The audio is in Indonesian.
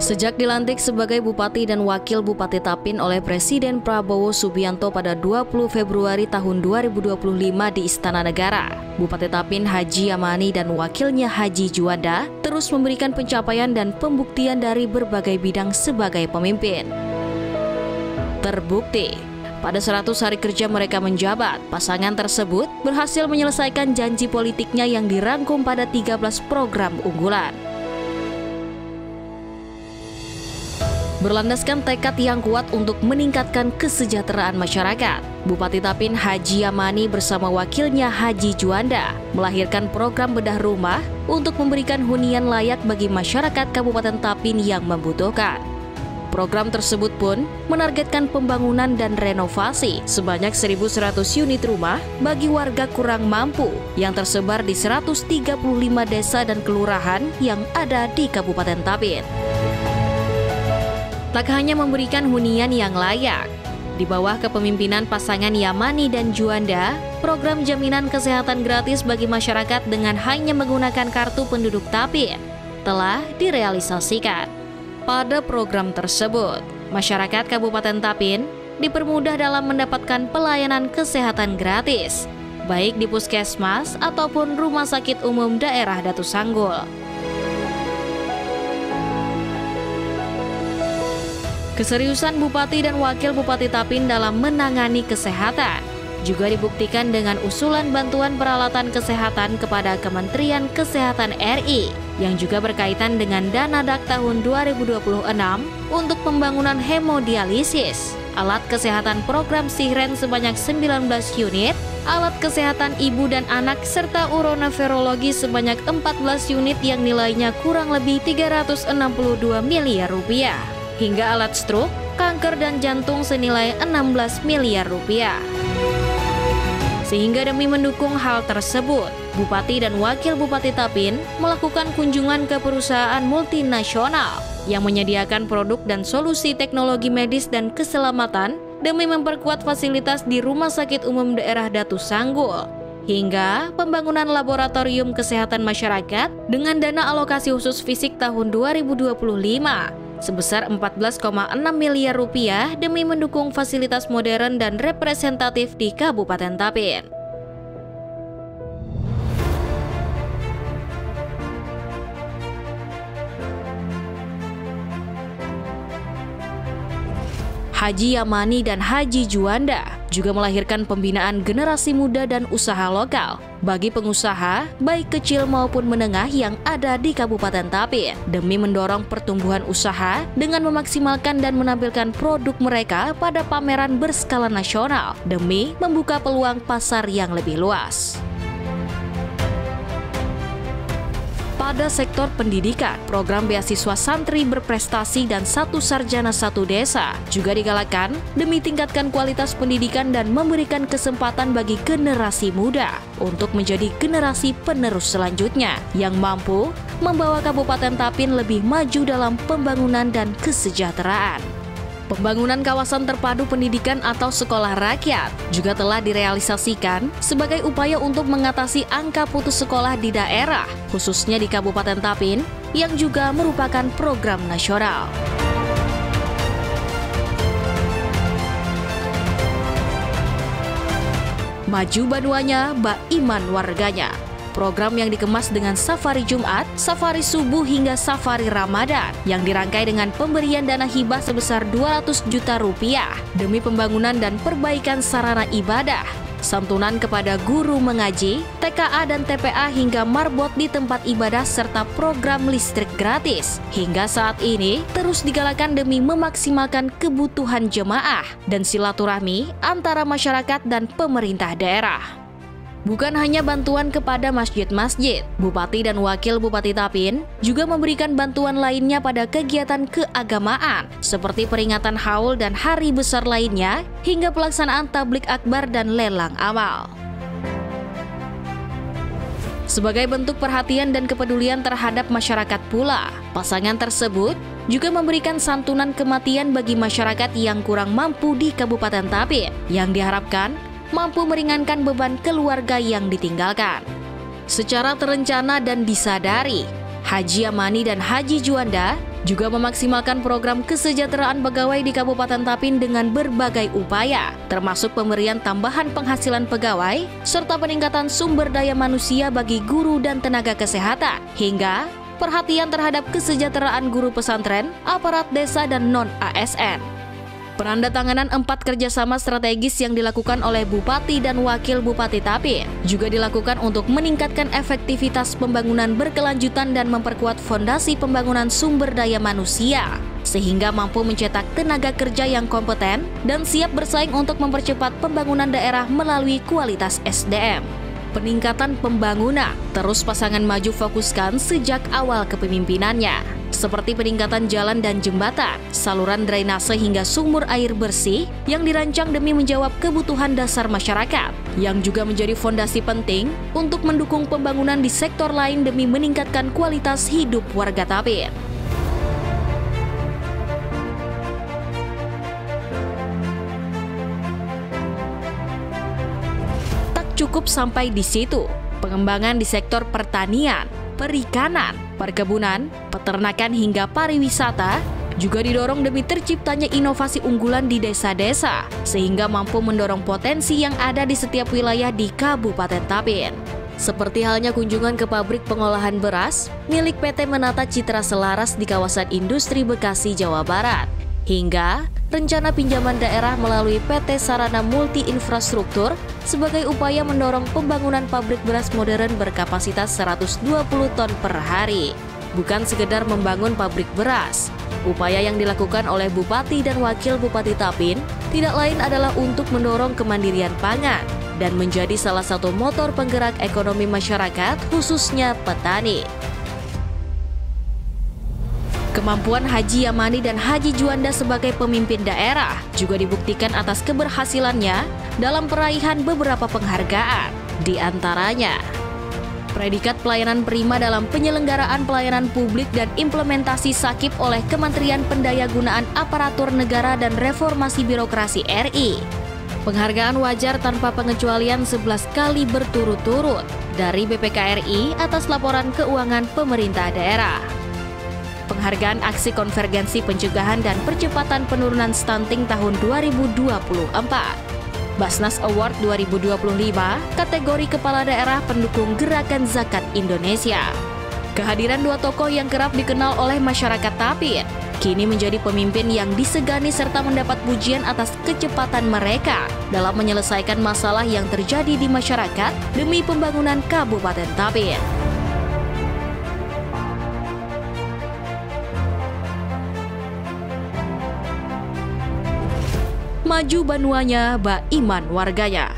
Sejak dilantik sebagai Bupati dan Wakil Bupati Tapin oleh Presiden Prabowo Subianto pada 20 Februari tahun 2025 di Istana Negara, Bupati Tapin Haji Yamani dan wakilnya Haji Juanda terus memberikan pencapaian dan pembuktian dari berbagai bidang sebagai pemimpin. Terbukti, pada 100 hari kerja mereka menjabat, pasangan tersebut berhasil menyelesaikan janji politiknya yang dirangkum pada 13 program unggulan. Berlandaskan tekad yang kuat untuk meningkatkan kesejahteraan masyarakat, Bupati Tapin Haji Yamani bersama wakilnya Haji Juanda melahirkan program bedah rumah untuk memberikan hunian layak bagi masyarakat Kabupaten Tapin yang membutuhkan. Program tersebut pun menargetkan pembangunan dan renovasi sebanyak 1.100 unit rumah bagi warga kurang mampu yang tersebar di 135 desa dan kelurahan yang ada di Kabupaten Tapin. Tak hanya memberikan hunian yang layak, di bawah kepemimpinan pasangan Yamani dan Juanda, program jaminan kesehatan gratis bagi masyarakat dengan hanya menggunakan kartu penduduk Tapin telah direalisasikan. Pada program tersebut, masyarakat Kabupaten Tapin dipermudah dalam mendapatkan pelayanan kesehatan gratis, baik di puskesmas ataupun rumah sakit umum daerah Datu Sanggul. Keseriusan Bupati dan Wakil Bupati Tapin dalam menangani kesehatan juga dibuktikan dengan usulan bantuan peralatan kesehatan kepada Kementerian Kesehatan RI yang juga berkaitan dengan dana DAK tahun 2026 untuk pembangunan hemodialisis, alat kesehatan program Sihren sebanyak 19 unit, alat kesehatan ibu dan anak serta uronefrologi sebanyak 14 unit yang nilainya kurang lebih 362 miliar rupiah. Hingga alat stroke, kanker dan jantung senilai 16 miliar rupiah. Sehingga demi mendukung hal tersebut, Bupati dan Wakil Bupati Tapin melakukan kunjungan ke perusahaan multinasional yang menyediakan produk dan solusi teknologi medis dan keselamatan demi memperkuat fasilitas di Rumah Sakit Umum Daerah Datu Sanggul, hingga pembangunan laboratorium kesehatan masyarakat dengan dana alokasi khusus fisik tahun 2025 sebesar 14,6 miliar rupiah demi mendukung fasilitas modern dan representatif di Kabupaten Tapin. Haji Yamani dan Haji Juanda juga melahirkan pembinaan generasi muda dan usaha lokal bagi pengusaha baik kecil maupun menengah yang ada di Kabupaten Tapin demi mendorong pertumbuhan usaha dengan memaksimalkan dan menampilkan produk mereka pada pameran berskala nasional demi membuka peluang pasar yang lebih luas. Pada sektor pendidikan, program beasiswa santri berprestasi dan satu sarjana satu desa juga digalakan demi tingkatkan kualitas pendidikan dan memberikan kesempatan bagi generasi muda untuk menjadi generasi penerus selanjutnya yang mampu membawa Kabupaten Tapin lebih maju dalam pembangunan dan kesejahteraan. Pembangunan kawasan terpadu pendidikan atau sekolah rakyat juga telah direalisasikan sebagai upaya untuk mengatasi angka putus sekolah di daerah, khususnya di Kabupaten Tapin, yang juga merupakan program nasional. Maju Banuanya, Bak Iman warganya. Program yang dikemas dengan safari Jumat, safari subuh hingga safari Ramadan yang dirangkai dengan pemberian dana hibah sebesar 200 juta rupiah demi pembangunan dan perbaikan sarana ibadah, santunan kepada guru mengaji, TKA dan TPA hingga marbot di tempat ibadah serta program listrik gratis. Hingga saat ini terus digalakan demi memaksimalkan kebutuhan jemaah dan silaturahmi antara masyarakat dan pemerintah daerah. Bukan hanya bantuan kepada masjid-masjid, Bupati dan Wakil Bupati Tapin juga memberikan bantuan lainnya pada kegiatan keagamaan seperti peringatan haul dan hari besar lainnya hingga pelaksanaan tablik akbar dan lelang amal. Sebagai bentuk perhatian dan kepedulian terhadap masyarakat pula, pasangan tersebut juga memberikan santunan kematian bagi masyarakat yang kurang mampu di Kabupaten Tapin, yang diharapkan mampu meringankan beban keluarga yang ditinggalkan. Secara terencana dan disadari, Haji Amani dan Haji Juanda juga memaksimalkan program kesejahteraan pegawai di Kabupaten Tapin dengan berbagai upaya, termasuk pemberian tambahan penghasilan pegawai, serta peningkatan sumber daya manusia bagi guru dan tenaga kesehatan, hingga perhatian terhadap kesejahteraan guru pesantren, aparat desa, dan non-ASN. Penandatanganan 4 kerjasama strategis yang dilakukan oleh Bupati dan Wakil Bupati Tapin juga dilakukan untuk meningkatkan efektivitas pembangunan berkelanjutan dan memperkuat fondasi pembangunan sumber daya manusia, sehingga mampu mencetak tenaga kerja yang kompeten dan siap bersaing untuk mempercepat pembangunan daerah melalui kualitas SDM. Peningkatan pembangunan terus pasangan maju fokuskan sejak awal kepemimpinannya, seperti peningkatan jalan dan jembatan, saluran drainase hingga sumur air bersih yang dirancang demi menjawab kebutuhan dasar masyarakat, yang juga menjadi fondasi penting untuk mendukung pembangunan di sektor lain demi meningkatkan kualitas hidup warga Tapin. Cukup sampai di situ, pengembangan di sektor pertanian, perikanan, perkebunan, peternakan hingga pariwisata juga didorong demi terciptanya inovasi unggulan di desa-desa, sehingga mampu mendorong potensi yang ada di setiap wilayah di Kabupaten Tapin. Seperti halnya kunjungan ke pabrik pengolahan beras milik PT Menata Citra Selaras di kawasan industri Bekasi, Jawa Barat, hingga rencana pinjaman daerah melalui PT Sarana Multi Infrastruktur sebagai upaya mendorong pembangunan pabrik beras modern berkapasitas 120 ton per hari. Bukan sekedar membangun pabrik beras, upaya yang dilakukan oleh Bupati dan Wakil Bupati Tapin tidak lain adalah untuk mendorong kemandirian pangan dan menjadi salah satu motor penggerak ekonomi masyarakat, khususnya petani. Kemampuan Haji Amani dan Haji Juanda sebagai pemimpin daerah juga dibuktikan atas keberhasilannya dalam peraihan beberapa penghargaan, di antaranya predikat pelayanan prima dalam penyelenggaraan pelayanan publik dan implementasi SAKIP oleh Kementerian Pendayagunaan Aparatur Negara dan Reformasi Birokrasi RI, penghargaan wajar tanpa pengecualian 11 kali berturut-turut dari BPK RI atas laporan keuangan pemerintah daerah, penghargaan aksi konvergensi pencegahan dan percepatan penurunan stunting tahun 2024, Basnas Award 2025 kategori Kepala Daerah Pendukung Gerakan Zakat Indonesia. Kehadiran dua tokoh yang kerap dikenal oleh masyarakat Tapin kini menjadi pemimpin yang disegani serta mendapat pujian atas kecepatan mereka dalam menyelesaikan masalah yang terjadi di masyarakat demi pembangunan Kabupaten Tapin. Maju Banuanya, Ba Iman warganya.